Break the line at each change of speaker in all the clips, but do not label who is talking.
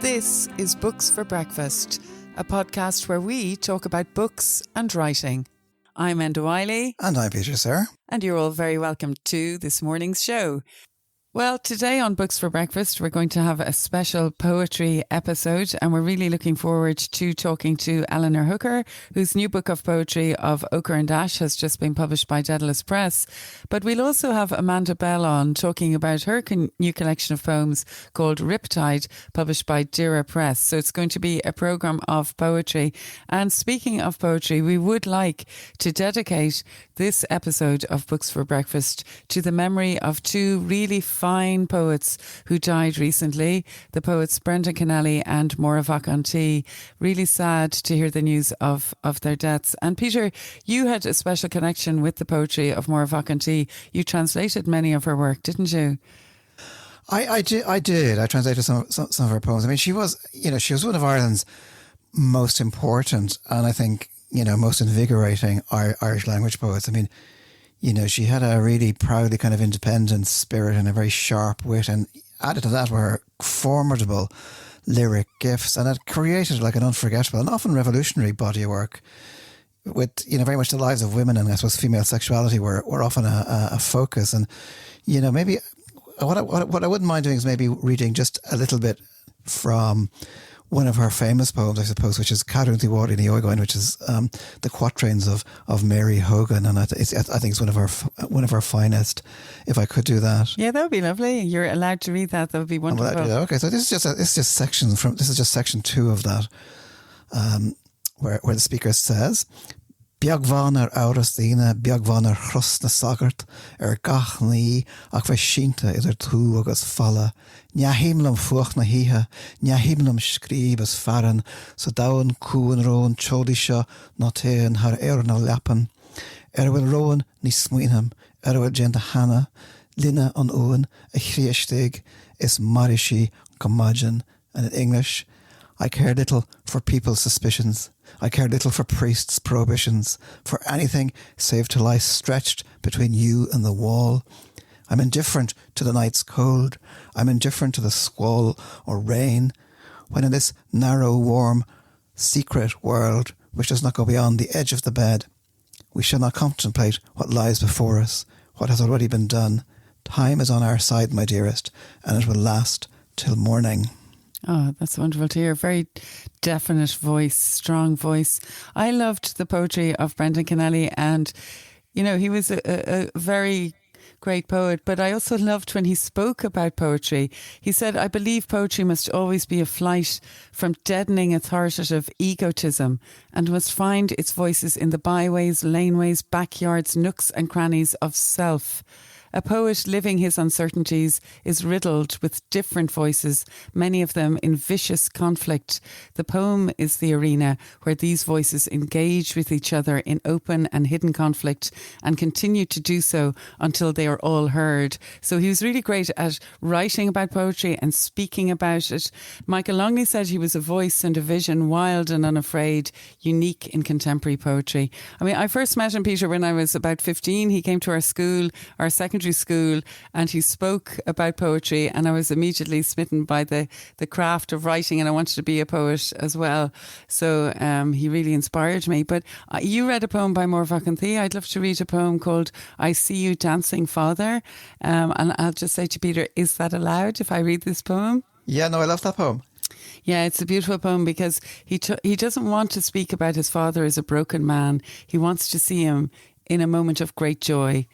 This is Books for Breakfast, a podcast where we talk about books and writing. I'm Enda Wiley.
And I'm Peter Sirr.
And you're all very welcome to this morning's show. Well, today on Books for Breakfast, we're going to have a special poetry episode, and we're really looking forward to talking to Eleanor Hooker, whose new book of poetry of Ochre and Ash has just been published by Daedalus Press. But we'll also have Amanda Bell on talking about her new collection of poems called Riptide, published by Dira Press. So it's going to be a programme of poetry. And speaking of poetry, we would like to dedicate this episode of Books for Breakfast to the memory of two really fine poets who died recently, the poets Brendan Kennelly and Máire Mhac. Really sad to hear the news of their deaths. And Peter, you had a special connection with the poetry of Máire Mhac. You translated many of her work, didn't you?
I did. I translated some of her poems. I mean, she was one of Ireland's most important and I think, most invigorating Irish language poets. I mean, she had a really proudly kind of independent spirit and a very sharp wit, and added to that were her formidable lyric gifts, and it created like an unforgettable and often revolutionary body of work with, very much the lives of women, and I suppose female sexuality were often a focus. And, maybe what I wouldn't mind doing is maybe reading just a little bit from one of her famous poems, I suppose, which is Cadwyn Wadi Ní Oigáin, which is the quatrains of Mary Hogan, and I think it's one of her finest. If I could do that,
yeah, that would be lovely. You're allowed to read that. That would be wonderful.
Okay, so this is just section 2 of that, where the speaker says, Beagvan áras daoine, beagvan chros na sagart, gach ní ach bheith sínta idir tú agus falla. Nia himlam fuach na hithe, nia himlam scríb as faran, so dawan cúan roan chodi seo na tean har na lepan. Bhfuil roan ní smuinham, bhfuil genta hana, linna an oan, a chriastig, is marishi gomagin. And in English, I care little for people's suspicions. I care little for priests' prohibitions, for anything save to lie stretched between you and the wall. I'm indifferent to the night's cold. I'm indifferent to the squall or rain. When in this narrow, warm, secret world, which does not go beyond the edge of the bed, we shall not contemplate what lies before us, what has already been done. Time is on our side, my dearest, and it will last till morning.
Oh, that's wonderful to hear. Very definite voice, strong voice. I loved the poetry of Brendan Kennelly, and, he was a very great poet, but I also loved when he spoke about poetry. He said, I believe poetry must always be a flight from deadening authoritative egotism and must find its voices in the byways, laneways, backyards, nooks and crannies of self. A poet living his uncertainties is riddled with different voices, many of them in vicious conflict. The poem is the arena where these voices engage with each other in open and hidden conflict and continue to do so until they are all heard. So he was really great at writing about poetry and speaking about it. Michael Longley said he was a voice and a vision, wild and unafraid, unique in contemporary poetry. I mean, I first met him, Peter, when I was about 15. He came to our school, our secondary school, and he spoke about poetry, and I was immediately smitten by the craft of writing, and I wanted to be a poet as well. So he really inspired me. But you read a poem by Máire Mhac. I'd love to read a poem called I See You Dancing, Father. And I'll just say to Peter, is that allowed if I read this poem?
Yeah, no, I love that poem.
Yeah, it's a beautiful poem because he doesn't want to speak about his father as a broken man. He wants to see him in a moment of great joy.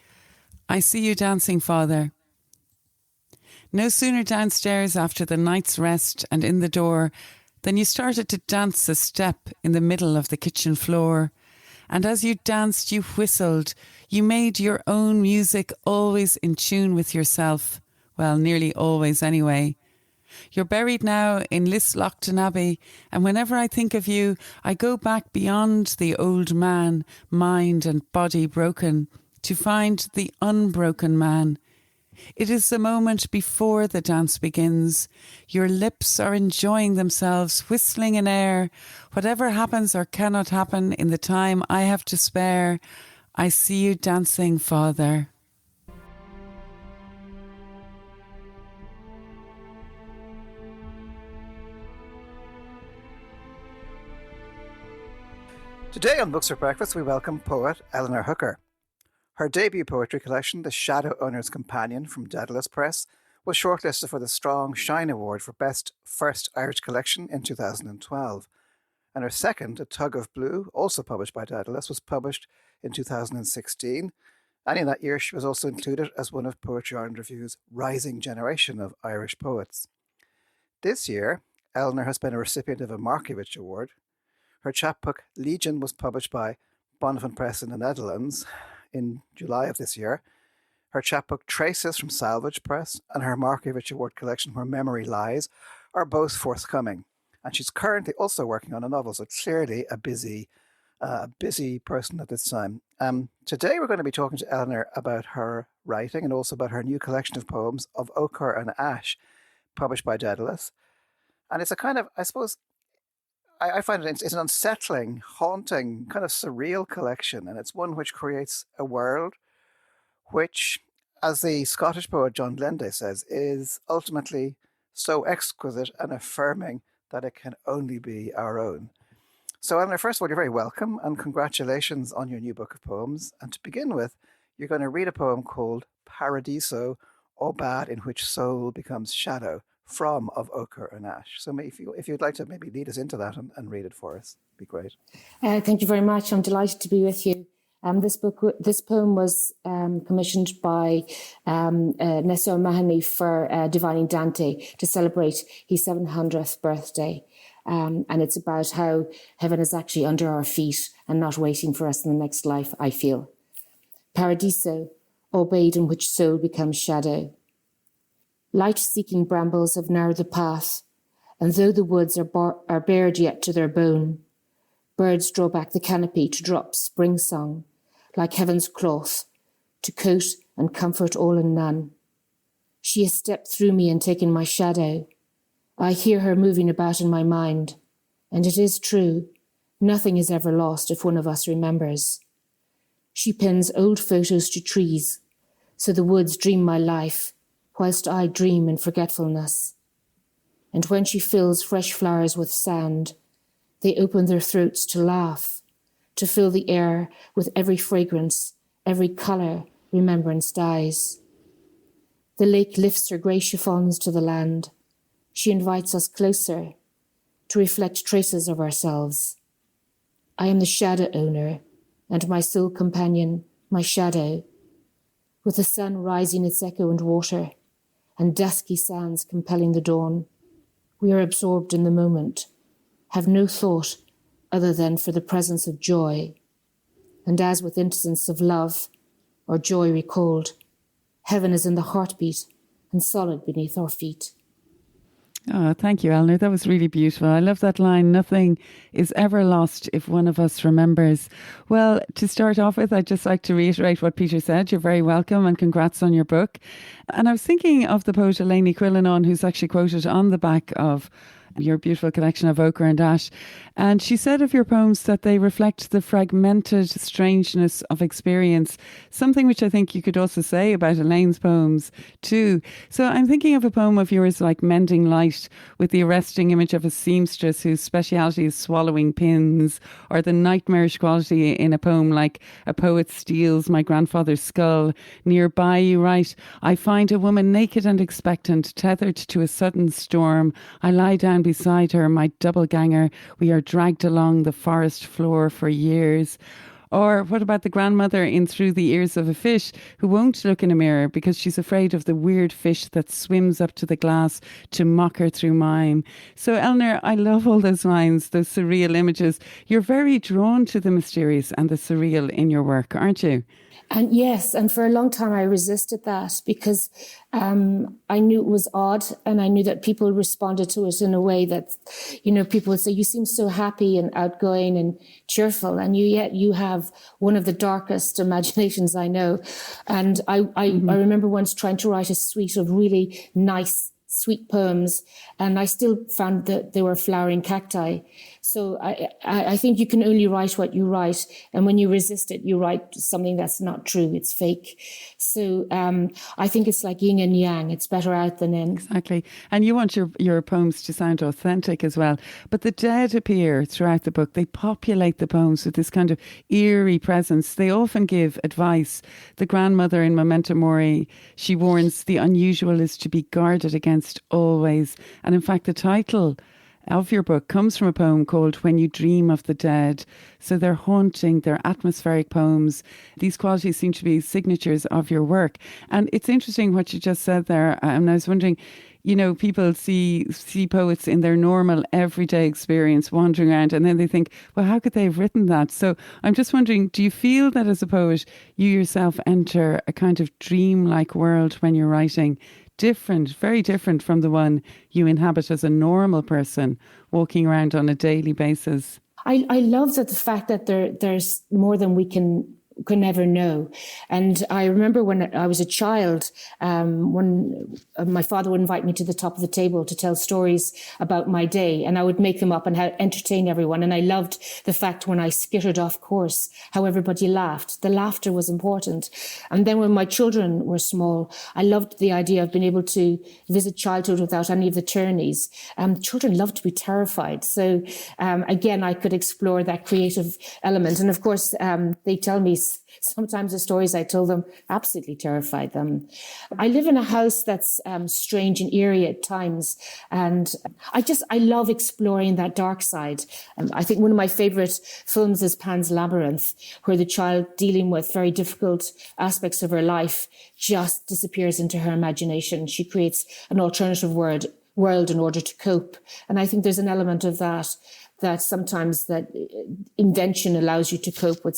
I see you dancing, Father. No sooner downstairs after the night's rest and in the door than you started to dance a step in the middle of the kitchen floor. And as you danced, you whistled. You made your own music, always in tune with yourself. Well, nearly always anyway. You're buried now in Lislochton Abbey, and whenever I think of you, I go back beyond the old man, mind and body broken, to find the unbroken man. It is the moment before the dance begins. Your lips are enjoying themselves, whistling in air. Whatever happens or cannot happen in the time I have to spare, I see you dancing, Father.
Today on Books for Breakfast, we welcome poet Eleanor Hooker. Her debut poetry collection, The Shadow Owner's Companion from Daedalus Press, was shortlisted for the Strong Shine Award for Best First Irish Collection in 2012. And her second, A Tug of Blue, also published by Daedalus, was published in 2016. And in that year, she was also included as one of Poetry Ireland Review's Rising Generation of Irish Poets. This year, Eleanor has been a recipient of a Markievicz Award. Her chapbook Legion was published by Bonavent Press in the Netherlands in July of this year. Her chapbook Traces from Salvage Press and her Markievicz Award collection Where Memory Lies are both forthcoming. And she's currently also working on a novel, so clearly a busy person at this time. Today we're going to be talking to Eleanor about her writing and also about her new collection of poems of Ochre and Ash, published by Daedalus. And it's a kind of, I suppose, I find it's an unsettling, haunting, kind of surreal collection, and it's one which creates a world which, as the Scottish poet John Glenday says, is ultimately so exquisite and affirming that it can only be our own. So, Eleanor, first of all, you're very welcome, and congratulations on your new book of poems. And to begin with, you're going to read a poem called Paradiso, or Bad in Which Soul Becomes Shadow, from Of Ochre and Ash. So if you'd like to maybe lead us into that and read it for us, it'd be great.
Thank you very much. I'm delighted to be with you. This poem was commissioned by Neso Mahoney for Divining Dante to celebrate his 700th birthday. And it's about how heaven is actually under our feet and not waiting for us in the next life, I feel. Paradiso, obeyed in which soul becomes shadow. Light-seeking brambles have narrowed the path, and though the woods are bared yet to their bone, birds draw back the canopy to drop spring song, like heaven's cloth, to coat and comfort all and none. She has stepped through me and taken my shadow. I hear her moving about in my mind, and it is true, nothing is ever lost if one of us remembers. She pins old photos to trees, so the woods dream my life, whilst I dream in forgetfulness. And when she fills fresh flowers with sand, they open their throats to laugh, to fill the air with every fragrance, every colour remembrance dyes. The lake lifts her grey chiffons to the land. She invites us closer to reflect traces of ourselves. I am the shadow owner, and my soul companion, my shadow, with the sun rising its echo and water, and dusky sands compelling the dawn. We are absorbed in the moment, have no thought other than for the presence of joy. And as with innocence of love or joy recalled, heaven is in the heartbeat and solid beneath our feet.
Oh, thank you, Eleanor. That was really beautiful. I love that line, nothing is ever lost if one of us remembers. Well, to start off with, I'd just like to reiterate what Peter said. You're very welcome and congrats on your book. And I was thinking of the poet Elaine Quillinan, who's actually quoted on the back of your beautiful collection of Ochre and Ash. And she said of your poems that they reflect the fragmented strangeness of experience, something which I think you could also say about Elaine's poems too. So I'm thinking of a poem of yours like Mending Light, with the arresting image of a seamstress whose speciality is swallowing pins, or the nightmarish quality in a poem like A Poet Steals My Grandfather's Skull. Nearby you write, I find a woman naked and expectant, tethered to a sudden storm. I lie down beside her, my double ganger. We are dragged along the forest floor for years. Or what about the grandmother in Through the Ears of a Fish, who won't look in a mirror because she's afraid of the weird fish that swims up to the glass to mock her through mime. So Eleanor, I love all those lines, those surreal images. You're very drawn to the mysterious and the surreal in your work, aren't you?
And yes, and for a long time I resisted that because I knew it was odd, and I knew that people responded to it in a way that, you know, people would say, you seem so happy and outgoing and cheerful, and yet you have one of the darkest imaginations I know. And I remember once trying to write a suite of really nice sweet poems, and I still found that they were flowering cacti. So I think you can only write what you write, and when you resist it, you write something that's not true, it's fake. So I think it's like yin and yang. It's better out than in.
Exactly. And you want your poems to sound authentic as well. But the dead appear throughout the book. They populate the poems with this kind of eerie presence. They often give advice. The grandmother in Memento Mori, she warns the unusual is to be guarded against always. And in fact, the title of your book comes from a poem called When You Dream of the Dead. So they're haunting, they're atmospheric poems. These qualities seem to be signatures of your work. And it's interesting what you just said there. And I was wondering, you know, people see poets in their normal everyday experience wandering around, and then they think, well, how could they have written that? So I'm just wondering, do you feel that as a poet, you yourself enter a kind of dreamlike world when you're writing? Different, very different from the one you inhabit as a normal person walking around on a daily basis.
I love that the fact that there's more than we can never know. And I remember when I was a child, when my father would invite me to the top of the table to tell stories about my day, and I would make them up and entertain everyone. And I loved the fact when I skittered off course, how everybody laughed. The laughter was important. And then when my children were small, I loved the idea of being able to visit childhood without any of the tyrannies. Children love to be terrified. So again, I could explore that creative element. And of course, they tell me sometimes the stories I told them absolutely terrified them. I live in a house that's strange and eerie at times. And I love exploring that dark side. I think one of my favorite films is Pan's Labyrinth, where the child dealing with very difficult aspects of her life just disappears into her imagination. She creates an alternative world in order to cope. And I think there's an element of that sometimes that invention allows you to cope with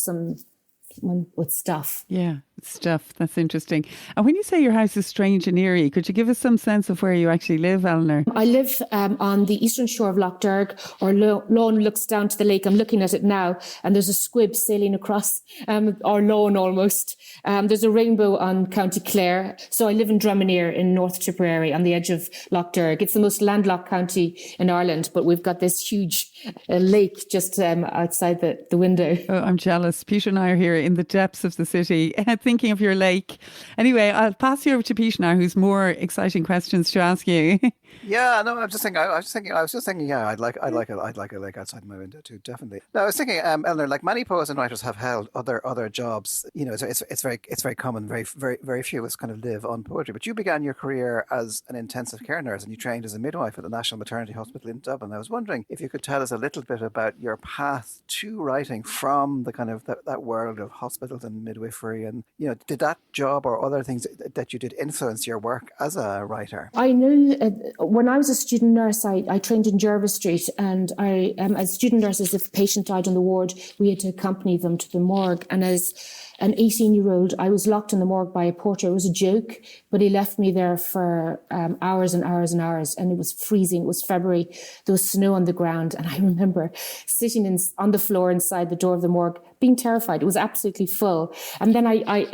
stuff.
Yeah, stuff. That's interesting. And when you say your house is strange and eerie, could you give us some sense of where you actually live, Eleanor?
I live on the eastern shore of Lough Derg. Our lawn looks down to the lake. I'm looking at it now, and there's a squib sailing across our lawn almost. There's a rainbow on County Clare. So I live in Drumineer in North Tipperary on the edge of Lough Derg. It's the most landlocked county in Ireland, but we've got this huge lake just outside the window.
Oh, I'm jealous. Peter and I are here in the depths of the city, thinking of your lake. Anyway, I'll pass you over to Peter now, who's more exciting questions to ask you.
Yeah, no, I was just thinking. Yeah, I'd like a lake outside my window too, definitely. No, I was thinking, Eleanor, like many poets and writers have held other jobs. You know, it's very common. Very few of us kind of live on poetry. But you began your career as an intensive care nurse, and you trained as a midwife at the National Maternity Hospital in Dublin. I was wondering if you could tell us a little bit about your path to writing from the kind of that world of hospitals and midwifery, and you know, did that job or other things that you did influence your work as a writer?
I know when I was a student nurse, I trained in Jervis Street, and as student nurses, if a patient died on the ward, we had to accompany them to the morgue. And as an 18-year-old, I was locked in the morgue by a porter. It was a joke, but he left me there for hours and hours and hours, and it was freezing. It was February. There was snow on the ground, and I remember sitting on the floor inside the door of the morgue, being terrified. It was absolutely full. And then I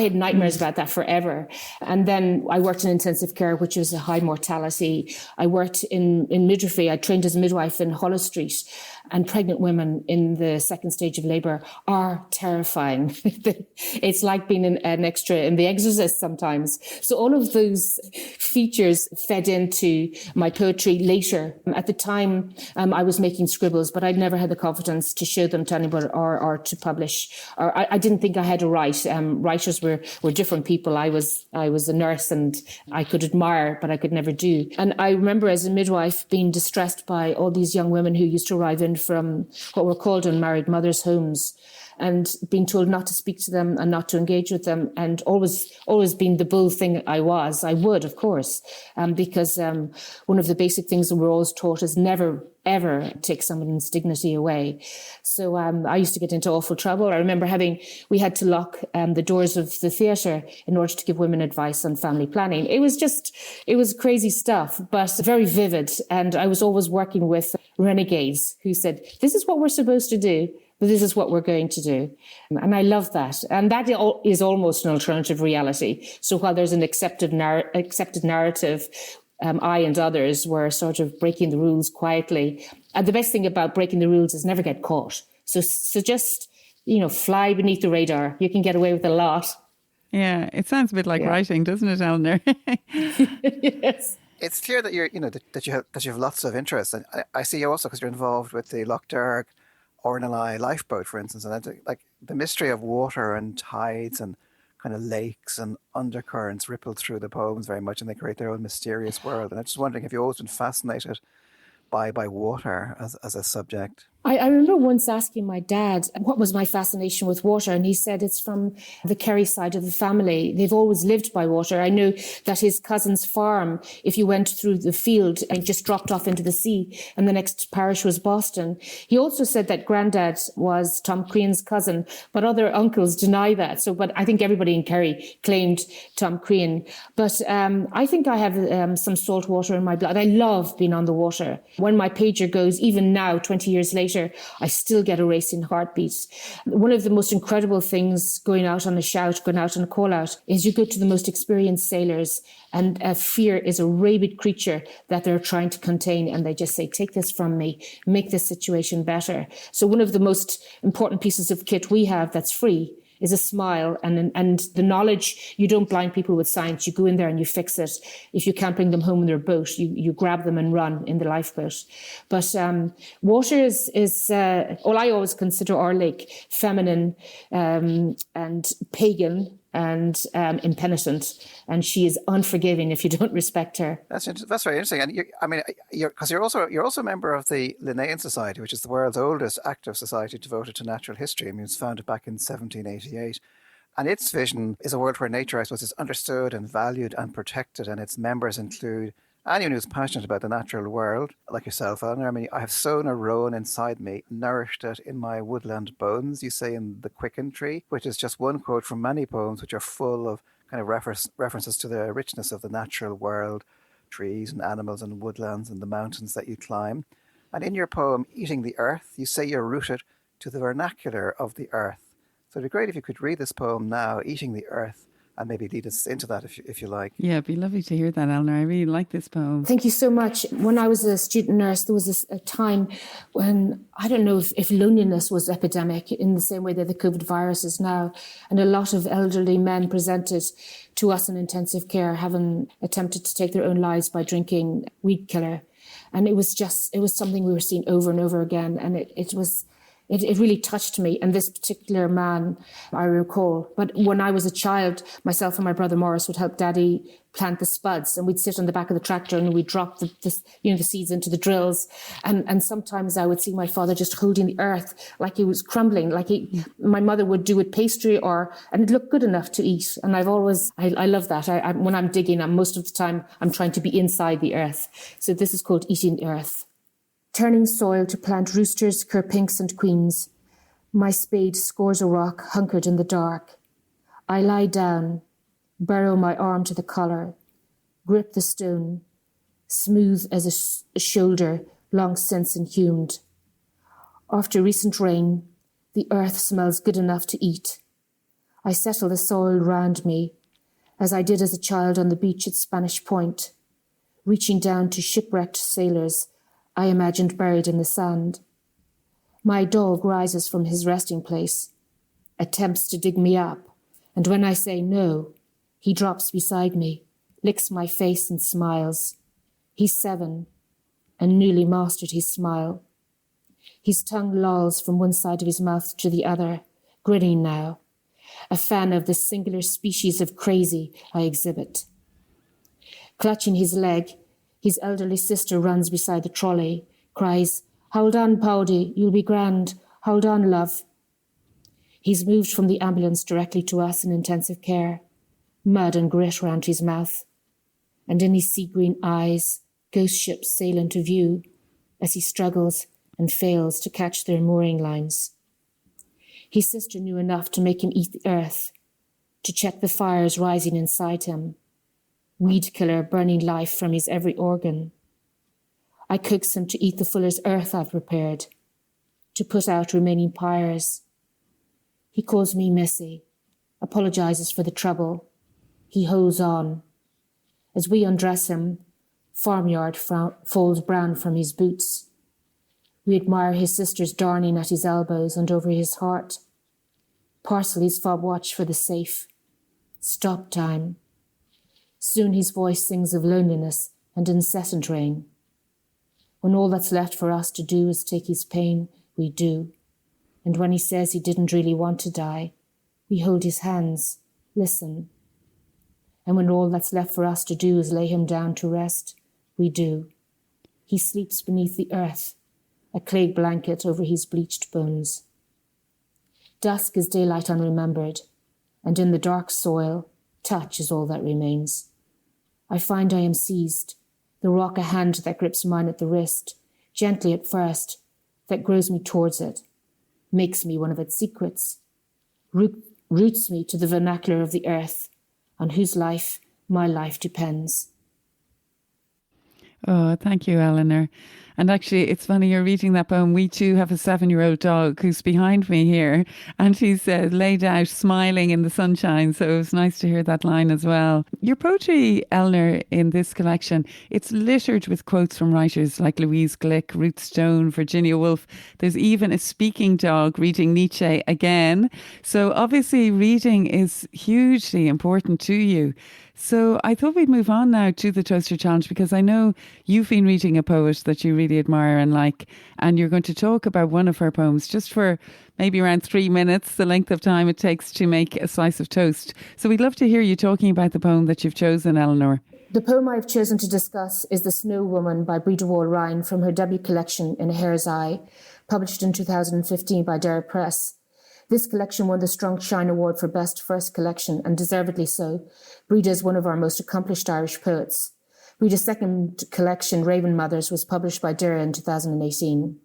had nightmares about that forever. And then I worked in intensive care, which was a high mortality. I worked in midwifery. I trained as a midwife in Holles Street. And pregnant women in the second stage of labour are terrifying. It's like being an extra in The Exorcist sometimes. So all of those features fed into my poetry later. At the time, I was making scribbles, but I'd never had the confidence to show them to anybody or to publish. Or I didn't think I had to write. Writers were different people. I was a nurse, and I could admire, but I could never do. And I remember as a midwife being distressed by all these young women who used to arrive in from what were called unmarried mothers' homes, and being told not to speak to them and not to engage with them, and always being the bull thing I would, of course, because one of the basic things that we're always taught is never, ever take someone's dignity away. So I used to get into awful trouble. I remember we had to lock the doors of the theatre in order to give women advice on family planning. It was crazy stuff, but very vivid. And I was always working with renegades who said, this is what we're supposed to do. but this is what we're going to do. And I love that. And that is almost an alternative reality. So while there's an accepted narrative, I and others were sort of breaking the rules quietly. And the best thing about breaking the rules is never get caught. So just, fly beneath the radar. You can get away with a lot.
Yeah, it sounds a bit like writing, doesn't it, Eleanor?
Yes.
It's clear that that you have lots of interests, and I see you also because you're involved with the Loch Derg Ornelai lifeboat, for instance, and I think, like, the mystery of water and tides and kind of lakes and undercurrents ripple through the poems very much, and they create their own mysterious world. And I'm just wondering, have you always been fascinated by water as a subject?
I remember once asking my dad what was my fascination with water, and he said it's from the Kerry side of the family. They've always lived by water. I know that his cousin's farm, if you went through the field and just dropped off into the sea, and the next parish was Boston. He also said that Grandad was Tom Crean's cousin, but other uncles deny that. But I think everybody in Kerry claimed Tom Crean. But I think I have some salt water in my blood. I love being on the water. When my pager goes, even now, 20 years later, I still get a racing heartbeat. One of the most incredible things going out on a shout, going out on a call out, is you go to the most experienced sailors, and fear is a rabid creature that they're trying to contain, and they just say, take this from me, make this situation better. So one of the most important pieces of kit we have that's free is a smile and the knowledge. You don't blind people with science. You go in there and you fix it. If you can't bring them home in their boat, you grab them and run in the lifeboat. But water is I always consider our lake feminine and pagan and impenitent, and she is unforgiving if you don't respect her.
That's very interesting. And you're also a member of the Linnaean Society, which is the world's oldest active society devoted to natural history. I mean, it was founded back in 1788. And its vision is a world where nature, I suppose, is understood and valued and protected, and its members include anyone who's passionate about the natural world, like yourself, Eleanor. I mean, I have sown a rowan inside me, nourished it in my woodland bones, you say in The Quicken Tree, which is just one quote from many poems which are full of kind of references to the richness of the natural world, trees and animals and woodlands and the mountains that you climb. And in your poem, Eating the Earth, you say you're rooted to the vernacular of the earth. So it'd be great if you could read this poem now, Eating the Earth, and maybe lead us into that if you like.
Yeah, it'd be lovely to hear that, Eleanor. I really like this poem.
Thank you so much. When I was a student nurse, there was a time when, I don't know if loneliness was epidemic in the same way that the COVID virus is now. And a lot of elderly men presented to us in intensive care having attempted to take their own lives by drinking weed killer. And it was something we were seeing over and over again. And it really touched me. And this particular man, I recall. But when I was a child, myself and my brother Morris would help Daddy plant the spuds, and we'd sit on the back of the tractor and we'd drop the seeds into the drills. And sometimes I would see my father just holding the earth like he was crumbling, my mother would do with pastry, and it looked good enough to eat. And I love that. When I'm digging, most of the time I'm trying to be inside the earth. So this is called Eating the Earth. Turning soil to plant roosters, kerpinks and queens. My spade scores a rock hunkered in the dark. I lie down, burrow my arm to the collar, grip the stone, smooth as a shoulder long since inhumed. After recent rain, the earth smells good enough to eat. I settle the soil round me, as I did as a child on the beach at Spanish Point, reaching down to shipwrecked sailors I imagined buried in the sand. My dog rises from his resting place, attempts to dig me up, and when I say no, he drops beside me, licks my face and smiles. He's 7, and newly mastered his smile. His tongue lolls from one side of his mouth to the other, grinning now, a fan of the singular species of crazy I exhibit. Clutching his leg, his elderly sister runs beside the trolley, cries, "Hold on, Powdy, you'll be grand. Hold on, love." He's moved from the ambulance directly to us in intensive care, mud and grit round his mouth, and in his sea-green eyes, ghost ships sail into view as he struggles and fails to catch their mooring lines. His sister knew enough to make him eat the earth, to check the fires rising inside him, weed killer burning life from his every organ. I coax him to eat the fuller's earth I've prepared. to put out remaining pyres. He calls me Missy, apologises for the trouble. He holds on. As we undress him, farmyard falls brown from his boots. We admire his sisters darning at his elbows and over his heart. Parcels fob watch for the safe. Stop time. Soon his voice sings of loneliness and incessant rain. When all that's left for us to do is take his pain, we do. And when he says he didn't really want to die, we hold his hands, listen. And when all that's left for us to do is lay him down to rest, we do. He sleeps beneath the earth, a clay blanket over his bleached bones. Dusk is daylight unremembered, and in the dark soil, touch is all that remains. I find I am seized, the rock a hand that grips mine at the wrist, gently at first, that grows me towards it, makes me one of its secrets, roots me to the vernacular of the earth, on whose life my life depends.
Oh, thank you, Eleanor. And actually, it's funny you're reading that poem. We too have a 7-year-old dog who's behind me here, and he's laid out smiling in the sunshine. So it was nice to hear that line as well. Your poetry, Eleanor, in this collection, it's littered with quotes from writers like Louise Glick, Ruth Stone, Virginia Woolf. There's even a speaking dog reading Nietzsche again. So obviously reading is hugely important to you. So I thought we'd move on now to the Toaster Challenge, because I know you've been reading a poet that you really admire and like, and you're going to talk about one of her poems just for maybe around 3 minutes, the length of time it takes to make a slice of toast. So we'd love to hear you talking about the poem that you've chosen, Eleanor.
The poem I've chosen to discuss is The Snow Woman by Breda Wall-Ryan from her debut collection In a Hare's Eye, published in 2015 by Dara Press. This collection won the Strong Shine Award for Best First Collection, and deservedly so. Breda is one of our most accomplished Irish poets. Breda's second collection, Raven Mothers, was published by Dara in 2018.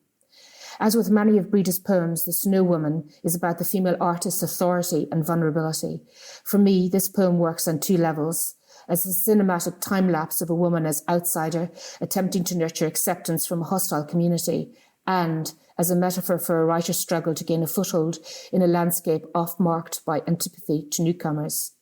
As with many of Breda's poems, The Snow Woman is about the female artist's authority and vulnerability. For me, this poem works on 2 levels. As a cinematic time-lapse of a woman as outsider, attempting to nurture acceptance from a hostile community, and as a metaphor for a writer's struggle to gain a foothold in a landscape oft-marked by antipathy to newcomers.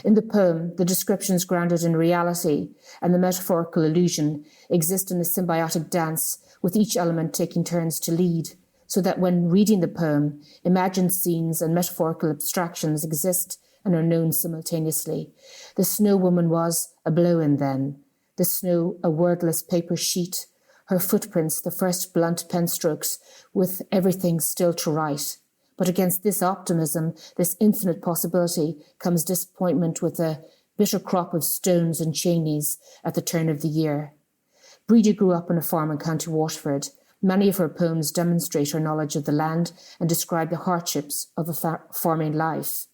In the poem, the descriptions grounded in reality and the metaphorical illusion exist in a symbiotic dance, with each element taking turns to lead, so that when reading the poem, imagined scenes and metaphorical abstractions exist and are known simultaneously. The Snow Woman was a blow-in then, the snow a wordless paper sheet, her footprints the first blunt pen strokes, with everything still to write. But against this optimism, this infinite possibility, comes disappointment with a bitter crop of stones and chanies at the turn of the year. Breda grew up on a farm in County Waterford. Many of her poems demonstrate her knowledge of the land and describe the hardships of a farming life.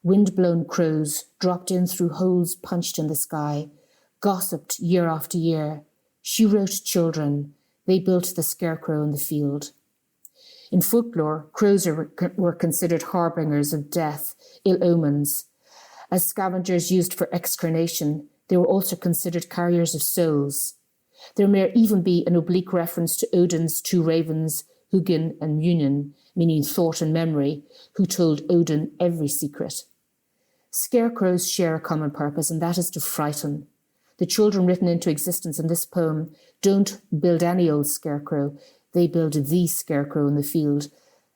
Wind-blown crows dropped in through holes punched in the sky, gossiped year after year. She wrote children. They built the scarecrow in the field. In folklore, crows were considered harbingers of death, ill omens. As scavengers used for excarnation, they were also considered carriers of souls. There may even be an oblique reference to Odin's 2 ravens, Hugin and Munin, meaning thought and memory, who told Odin every secret. Scarecrows share a common purpose, and that is to frighten. The children written into existence in this poem don't build any old scarecrow, they build the scarecrow in the field,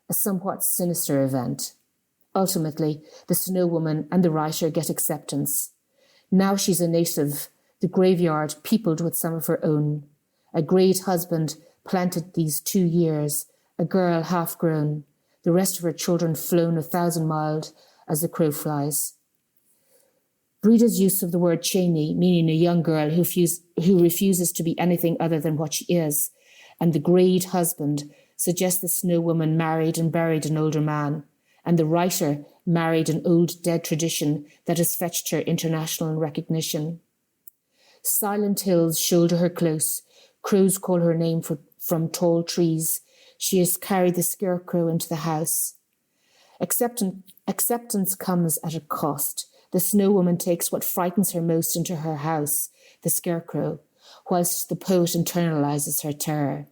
a somewhat sinister event. Ultimately, the Snow Woman and the writer get acceptance. Now she's a native, the graveyard peopled with some of her own. A great husband planted these 2 years, a girl half grown, the rest of her children flown 1,000 miles as the crow flies. Breda's use of the word Cheney, meaning a young girl who refuses to be anything other than what she is, and the great husband suggests the Snow Woman married and buried an older man, and the writer married an old dead tradition that has fetched her international recognition. Silent hills shoulder her close, crows call her name from tall trees. She has carried the scarecrow into the house. Acceptance comes at a cost. The Snow Woman takes what frightens her most into her house, the scarecrow, whilst the poet internalizes her terror.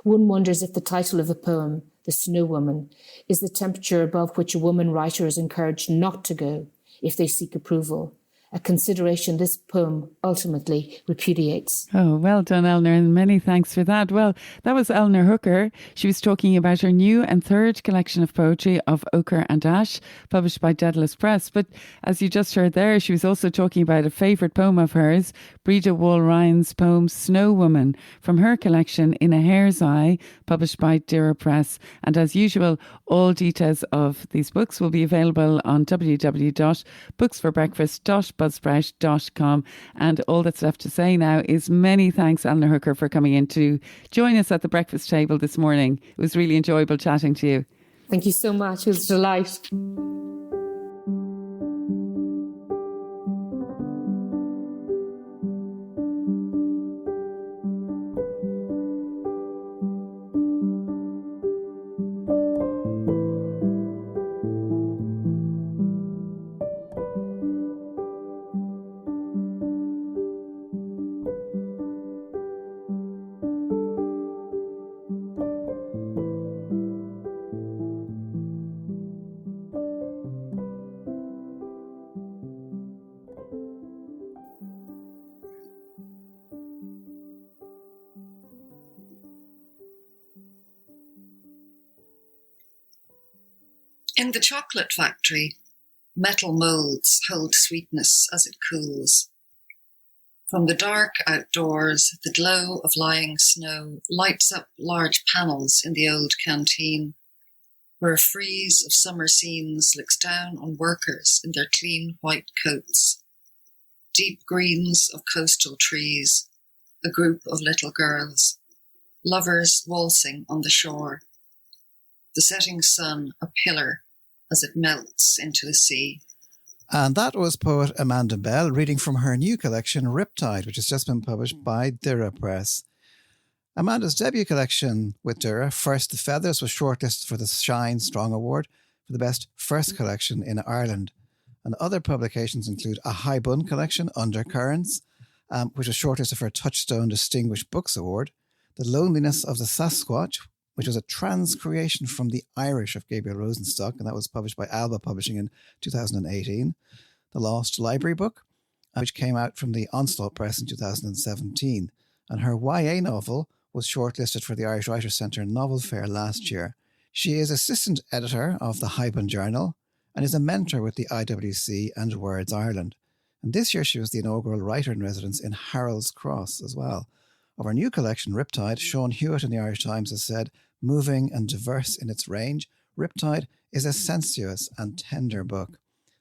One wonders if the title of the poem, The Snow Woman, is the temperature above which a woman writer is encouraged not to go if they seek approval, a consideration this poem ultimately repudiates.
Oh, well done, Eleanor, and many thanks for that. Well, that was Eleanor Hooker. She was talking about her new and third collection of poetry of Ochre and Ash, published by Daedalus Press. But as you just heard there, she was also talking about a favourite poem of hers, Breda Wall Ryan's poem Snow Woman, from her collection In a Hare's Eye, published by Dira Press. And as usual, all details of these books will be available on www.booksforbreakfast.buzzsprout.com. And all that's left to say now is many thanks, Eleanor Hooker, for coming in to join us at the breakfast table this morning. It was really enjoyable chatting to you.
Thank you so much. It was a delight.
In the chocolate factory, metal moulds hold sweetness as it cools. From the dark outdoors, the glow of lying snow lights up large panels in the old canteen, where a frieze of summer scenes looks down on workers in their clean white coats. Deep greens of coastal trees, a group of little girls, lovers waltzing on the shore. The setting sun a pillar as it melts into the sea.
And that was poet Amanda Bell reading from her new collection, Riptide, which has just been published by Dira Press. Amanda's debut collection with Dira, First the Feathers, was shortlisted for the Shine Strong Award for the best first collection in Ireland. And other publications include a High Bun collection, Undercurrents, which was shortlisted for a Touchstone Distinguished Books Award, The Loneliness of the Sasquatch, which was a trans creation from the Irish of Gabriel Rosenstock, and that was published by Alba Publishing in 2018. The Lost Library Book, which came out from the Onslaught Press in 2017. And her YA novel was shortlisted for the Irish Writers' Centre Novel Fair last year. She is assistant editor of the Hyben Journal and is a mentor with the IWC and Words Ireland. And this year she was the inaugural writer-in-residence in Harold's Cross as well. Of her new collection, Riptide, Sean Hewitt in the Irish Times has said, moving and diverse in its range, Riptide is a sensuous and tender book.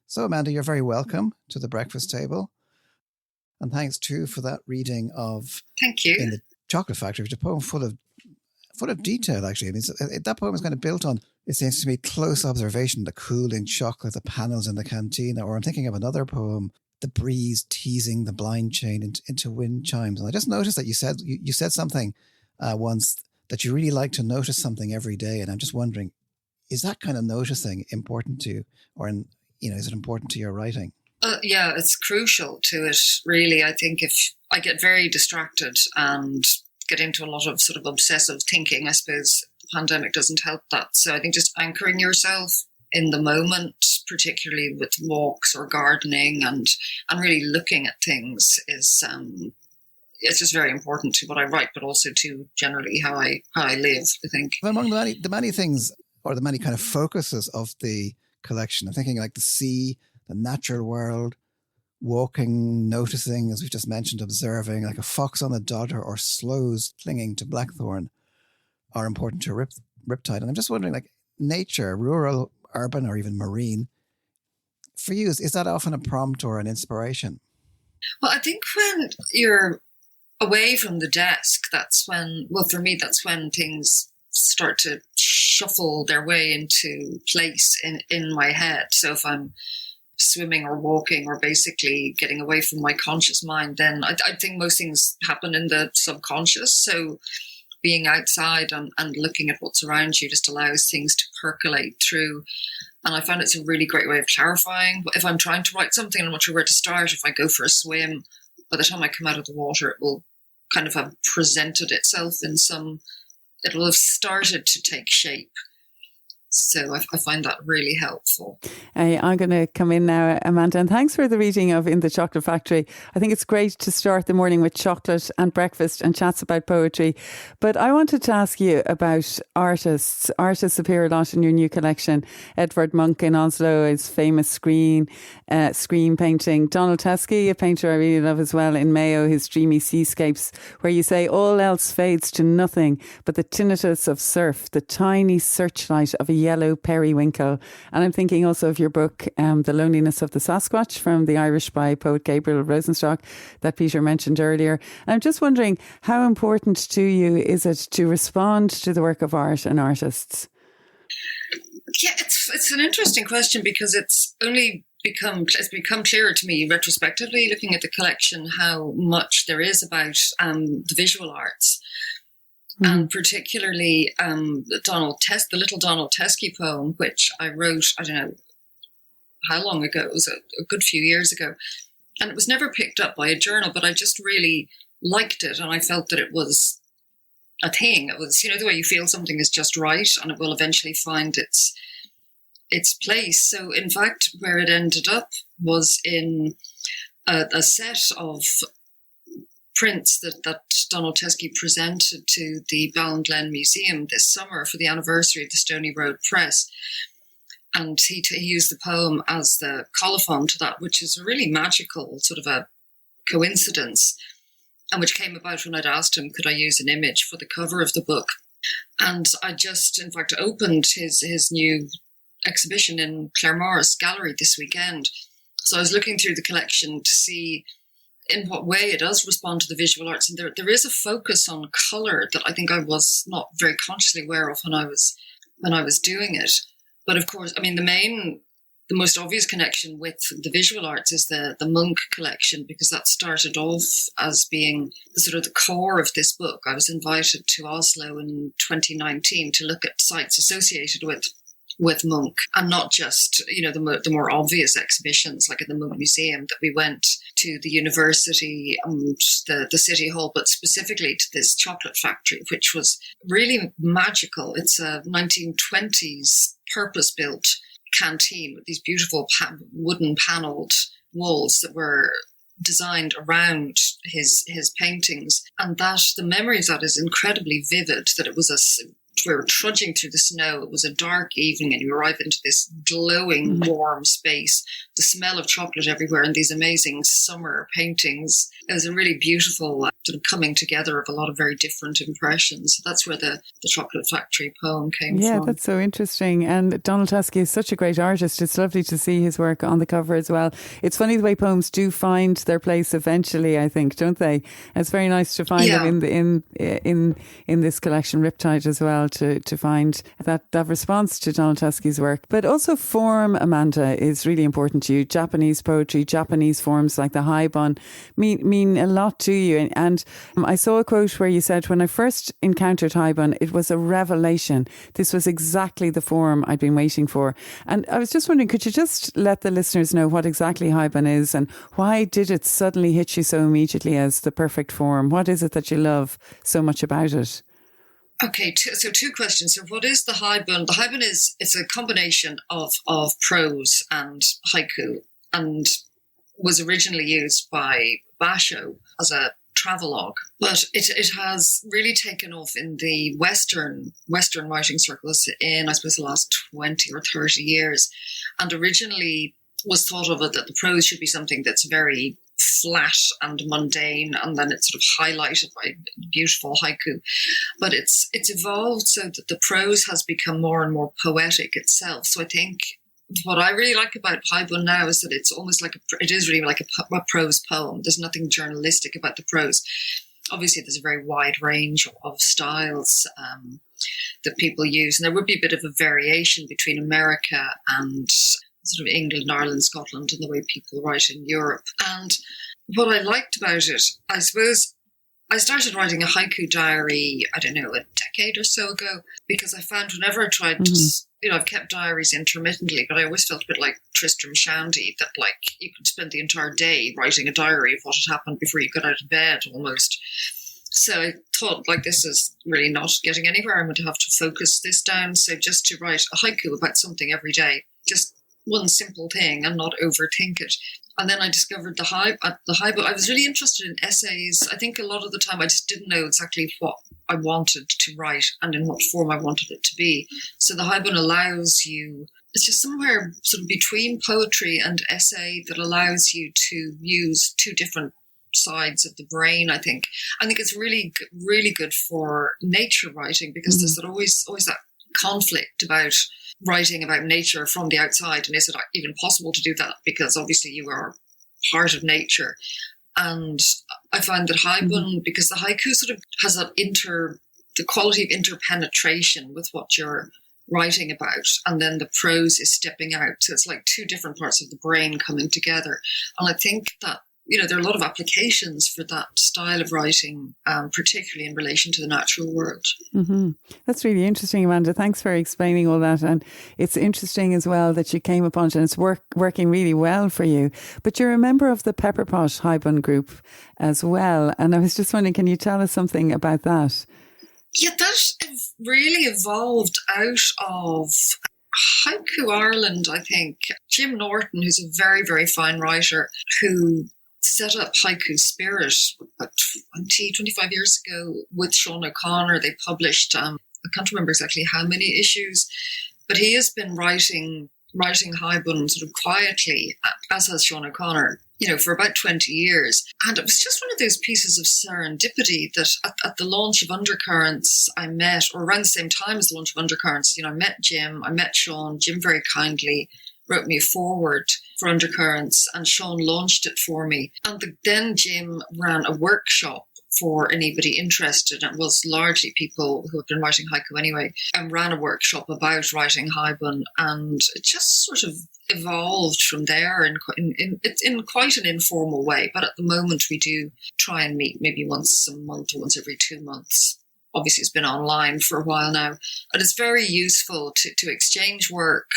So, Amanda, you're very welcome to the breakfast table. And thanks, too, for that reading of
Thank you.
In the Chocolate Factory, which is a poem full of detail, actually. I mean, that poem is kind of built on, it seems to me, close observation, the cooling chocolate, the panels in the cantina, or I'm thinking of another poem, the breeze teasing the blind chain into wind chimes. And I just noticed that you said something once that you really like to notice something every day. And I'm just wondering, is that kind of noticing important to you? Or, is it important to your writing?
Yeah, it's crucial to it, really. I think if I get very distracted and get into a lot of sort of obsessive thinking, I suppose the pandemic doesn't help that. So I think just anchoring yourself in the moment, particularly with walks or gardening and really looking at things is it's just very important to what I write, but also to generally how I live, I think.
Among the many things, or the many kind of focuses of the collection, I'm thinking like the sea, the natural world, walking, noticing, as we've just mentioned, observing, like a fox on the dodder or sloes clinging to blackthorn are important to Riptide. And I'm just wondering, like nature, rural, urban, or even marine, for you, is that often a prompt or an inspiration?
Well, I think when you're away from the desk, for me, that's when things start to shuffle their way into place in my head. So if I'm swimming or walking or basically getting away from my conscious mind, then I think most things happen in the subconscious. So being outside and looking at what's around you just allows things to percolate through. And I find it's a really great way of clarifying. If I'm trying to write something, I'm not sure where to start. If I go for a swim, by the time I come out of the water, it will kind of have presented itself in some it'll have started to take shape. So I find that really helpful.
I'm going to come in now, Amanda, and thanks for the reading of In the Chocolate Factory. I think it's great to start the morning with chocolate and breakfast and chats about poetry. But I wanted to ask you about artists. Artists appear a lot in your new collection. Edvard Munch in Oslo, his famous screen painting. Donald Teskey, a painter I really love as well, in Mayo, his dreamy seascapes, where you say all else fades to nothing but the tinnitus of surf, the tiny searchlight of a yellow periwinkle. And I'm thinking also of your book, The Loneliness of the Sasquatch, from the Irish by poet Gabriel Rosenstock, that Peter mentioned earlier. I'm just wondering, how important to you is it to respond to the work of art and artists?
Yeah, it's an interesting question, because it's become clearer to me retrospectively, looking at the collection, how much there is about the visual arts. And particularly the little Donald Teskey poem, which I wrote, I don't know how long ago, it was a good few years ago. And it was never picked up by a journal, but I just really liked it. And I felt that it was a thing. It was, the way you feel something is just right, and it will eventually find its place. So in fact, where it ended up was in a set of prints that Donald Teskey presented to the Ballinglen Museum this summer for the anniversary of the Stony Road Press. And he used the poem as the colophon to that, which is a really magical sort of a coincidence, and which came about when I'd asked him, could I use an image for the cover of the book? And I just, in fact, opened his new exhibition in Claremorris Gallery this weekend. So I was looking through the collection to see in what way it does respond to the visual arts. And there is a focus on colour that I think I was not very consciously aware of when I was doing it. But of course, I mean, the most obvious connection with the visual arts is the Munch collection, because that started off as being the sort of the core of this book. I was invited to Oslo in 2019 to look at sites associated with Munch, and not just, the more obvious exhibitions like at the Munch Museum that we went to, the university and the city hall, but specifically to this chocolate factory, which was really magical. It's a 1920s purpose-built canteen with these beautiful wooden panelled walls that were designed around his paintings, and that the memory of that is incredibly vivid. That it was we were trudging through the snow. It was a dark evening, and you arrive into this glowing, warm space. The smell of chocolate everywhere, and these amazing summer paintings. It was a really beautiful sort of coming together of a lot of very different impressions. That's where the Chocolate Factory poem came from.
Yeah, that's so interesting. And Donald Teskey is such a great artist. It's lovely to see his work on the cover as well. It's funny the way poems do find their place eventually, I think, don't they? It's very nice to find them in this collection, Riptide, as well, to find that response to Donald Teskey's work. But also form, Amanda, is really important to you. Japanese poetry, Japanese forms like the haibon mean a lot to you. And I saw a quote where you said, when I first encountered haibon, it was a revelation. This was exactly the form I'd been waiting for. And I was just wondering, could you just let the listeners know what exactly haibon is, and why did it suddenly hit you so immediately as the perfect form? What is it that you love so much about it?
Okay, so two questions. So what is the haibon? The haibon it's a combination of prose and haiku, and was originally used by Basho as a travelogue, but it has really taken off in the Western writing circles in, I suppose, the last 20 or 30 years, and originally was thought of it that the prose should be something that's very flat and mundane, and then it's sort of highlighted by beautiful haiku. But it's evolved so that the prose has become more and more poetic itself. So I think what I really like about haibon now is that it's almost like it is really like a prose poem. There's nothing journalistic about the prose. Obviously, there's a very wide range of styles that people use, and there would be a bit of a variation between America and sort of England, Ireland, Scotland, and the way people write in Europe. And what I liked about it, I suppose, I started writing a haiku diary, I don't know, a decade or so ago, because I found whenever I tried to, I've kept diaries intermittently, but I always felt a bit like Tristram Shandy, that like you could spend the entire day writing a diary of what had happened before you got out of bed almost. So I thought, like, this is really not getting anywhere. I'm going to have to focus this down. So just to write a haiku about something every day, just one simple thing, and not overthink it. And then I discovered the haiku. I was really interested in essays. I think a lot of the time I just didn't know exactly what I wanted to write and in what form I wanted it to be. So the haiku allows you, it's just somewhere sort of between poetry and essay that allows you to use two different sides of the brain. I think it's really, really good for nature writing, because there's always that conflict about writing about nature from the outside, and is it even possible to do that, because obviously you are part of nature. And I find that haiku, because the haiku sort of has the quality of interpenetration with what you're writing about, and then the prose is stepping out, so it's like two different parts of the brain coming together. And I think that, there are a lot of applications for that style of writing, particularly in relation to the natural world.
Mm-hmm. That's really interesting, Amanda. Thanks for explaining all that. And it's interesting as well that you came upon it, and it's working really well for you. But you're a member of the Pepperpot Haibun group as well. And I was just wondering, can you tell us something about that?
Yeah, that really evolved out of Haiku Ireland, I think. Jim Norton, who's a very, very fine writer, who set up Haiku Spirit about 25 years ago with Sean O'Connor. They published, I can't remember exactly how many issues, but he has been writing Haibun sort of quietly, as has Sean O'Connor, for about 20 years. And it was just one of those pieces of serendipity that at the launch of Undercurrents, I met, or around the same time as the launch of Undercurrents, I met Jim, I met Sean. Jim very kindly wrote me a foreword for Undercurrents, and Sean launched it for me. And then Jim ran a workshop for anybody interested. It was largely people who have been writing haiku anyway, and ran a workshop about writing haibun, and it just sort of evolved from there in quite an informal way. But at the moment we do try and meet maybe once a month or once every 2 months. Obviously it's been online for a while now, but it's very useful to exchange work,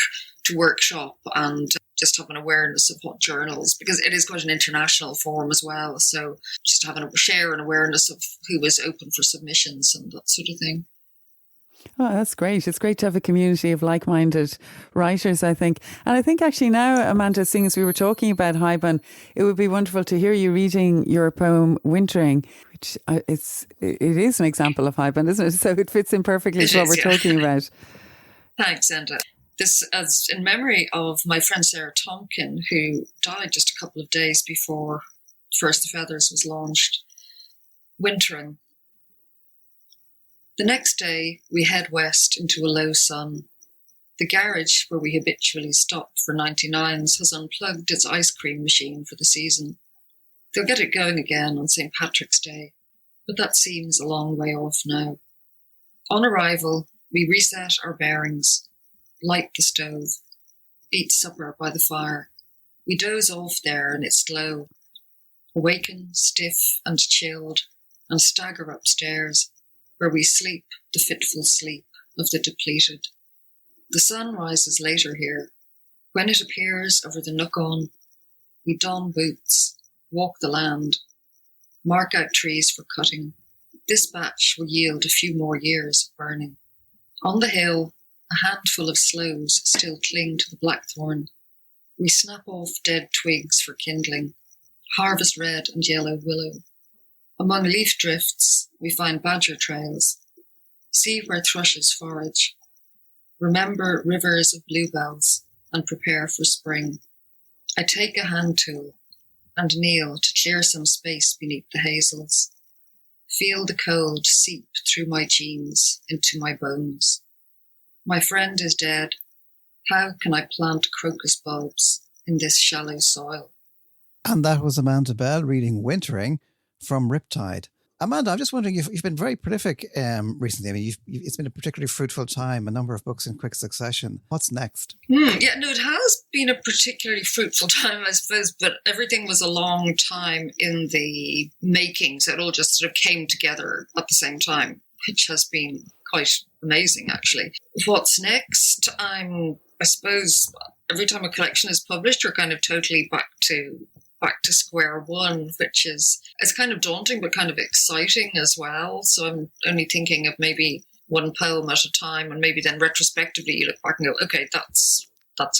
to workshop, and just have an awareness of what journals, because it is quite an international forum as well. So just share an awareness of who is open for submissions and that sort of thing.
Oh, that's great. It's great to have a community of like-minded writers, I think. And I think actually now, Amanda, seeing as we were talking about haibun, it would be wonderful to hear you reading your poem Wintering, which it is an example of haibun, isn't it? So it fits in perfectly with what we're talking about.
Thanks, Enda. This is in memory of my friend Sarah Tompkin, who died just a couple of days before First the Feathers was launched. Wintering. The next day, we head west into a low sun. The garage where we habitually stop for 99s has unplugged its ice cream machine for the season. They'll get it going again on St. Patrick's Day, but that seems a long way off now. On arrival, we reset our bearings, light the stove, eat supper by the fire. We doze off there in its glow, awaken stiff and chilled, and stagger upstairs, where we sleep the fitful sleep of the depleted. The sun rises later here. When it appears over the Nook-on, we don boots, walk the land, mark out trees for cutting. This batch will yield a few more years of burning. On the hill, a handful of sloes still cling to the blackthorn. We snap off dead twigs for kindling, harvest red and yellow willow. Among leaf drifts, we find badger trails. See where thrushes forage. Remember rivers of bluebells and prepare for spring. I take a hand tool and kneel to clear some space beneath the hazels. Feel the cold seep through my jeans into my bones. My friend is dead. How can I plant crocus bulbs in this shallow soil?
And that was Amanda Bell reading Wintering from Riptide. Amanda, I'm just wondering, you've been very prolific recently. I mean, it's been a particularly fruitful time, a number of books in quick succession. What's next?
Yeah, no, it has been a particularly fruitful time, I suppose, but everything was a long time in the making, so it all just sort of came together at the same time, which has been quite amazing, actually. What's next? I suppose every time a collection is published, you're kind of totally back to back to square one, which it's kind of daunting but kind of exciting as well. So I'm only thinking of maybe one poem at a time, and maybe then retrospectively you look back and go, okay, that's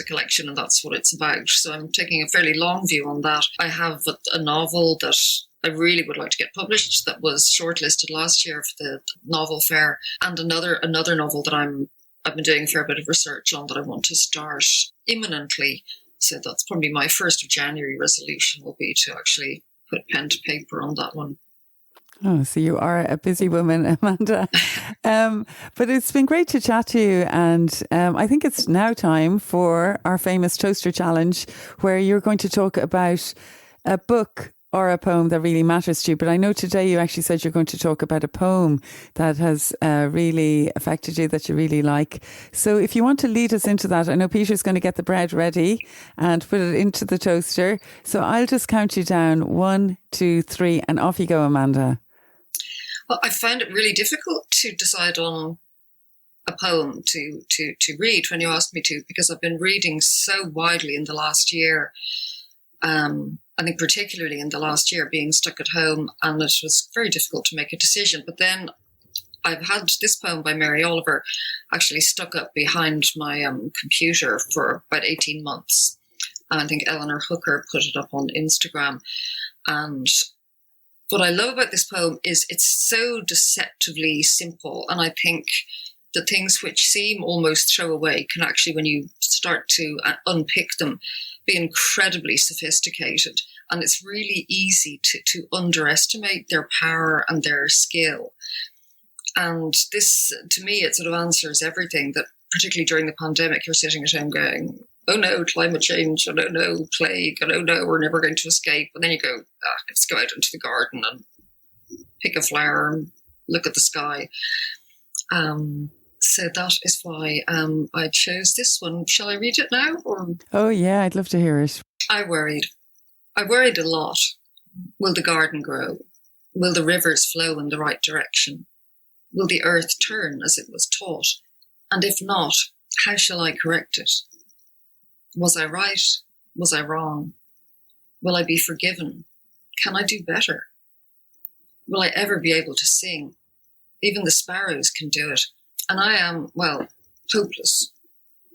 a collection and that's what it's about. So I'm taking a fairly long view on that. I have a novel that I really would like to get published that was shortlisted last year for the novel fair, and another novel that I've been doing a fair bit of research on that I want to start imminently. So that's probably my 1st of January resolution, will be to actually put pen to paper on that one.
Oh, so you are a busy woman, Amanda. But it's been great to chat to you. And I think it's now time for our famous Toaster Challenge, where you're going to talk about a book or a poem that really matters to you. But I know today you actually said you're going to talk about a poem that has really affected you, that you really like. So if you want to lead us into that, I know Peter's going to get the bread ready and put it into the toaster. So I'll just count you down. 1, 2, 3, and off you go, Amanda.
Well, I found it really difficult to decide on a poem to read when you asked me to, because I've been reading so widely in the last year. I think particularly in the last year, being stuck at home, and it was very difficult to make a decision. But then I've had this poem by Mary Oliver actually stuck up behind my computer for about 18 months. And I think Eleanor Hooker put it up on Instagram. And what I love about this poem is it's so deceptively simple. And I think the things which seem almost throwaway can actually, when you start to unpick them, be incredibly sophisticated. And it's really easy to underestimate their power and their skill. And this, to me, it sort of answers everything that, particularly during the pandemic, you're sitting at home going, oh no, climate change, oh no, plague, oh no, we're never going to escape. And then you go, let's go out into the garden and pick a flower and look at the sky. So that is why I chose this one. Shall I read it now? Or?
Oh yeah, I'd love to hear it.
I worried a lot. Will the garden grow? Will the rivers flow in the right direction? Will the earth turn as it was taught? And if not, how shall I correct it? Was I right? Was I wrong? Will I be forgiven? Can I do better? Will I ever be able to sing? Even the sparrows can do it. And I am, well, hopeless.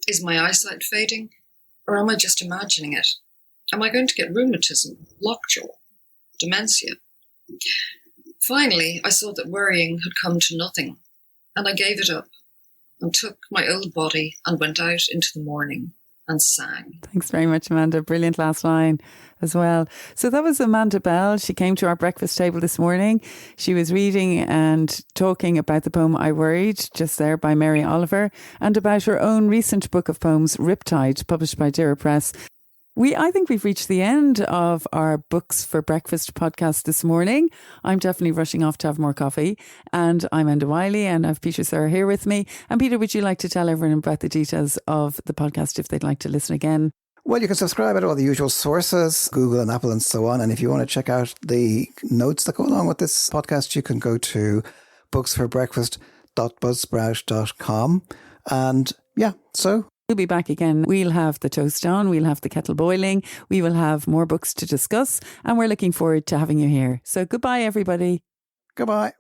Is my eyesight fading? Or am I just imagining it? Am I going to get rheumatism, lockjaw, dementia? Finally, I saw that worrying had come to nothing, and I gave it up and took my old body and went out into the morning and sang.
Thanks very much, Amanda. Brilliant last line as well. So that was Amanda Bell. She came to our breakfast table this morning. She was reading and talking about the poem I Worried, just there, by Mary Oliver, and about her own recent book of poems, Riptide, published by Dira Press. I think we've reached the end of our Books for Breakfast podcast this morning. I'm definitely rushing off to have more coffee. And I'm Enda Wiley, and I have Peter Sirr here with me. And Peter, would you like to tell everyone about the details of the podcast if they'd like to listen again?
Well, you can subscribe at all the usual sources, Google and Apple and so on. And if you want to check out the notes that go along with this podcast, you can go to booksforbreakfast.buzzsprout.com. And yeah, so
we'll be back again. We'll have the toast on. We'll have the kettle boiling. We will have more books to discuss. And we're looking forward to having you here. So goodbye, everybody.
Goodbye.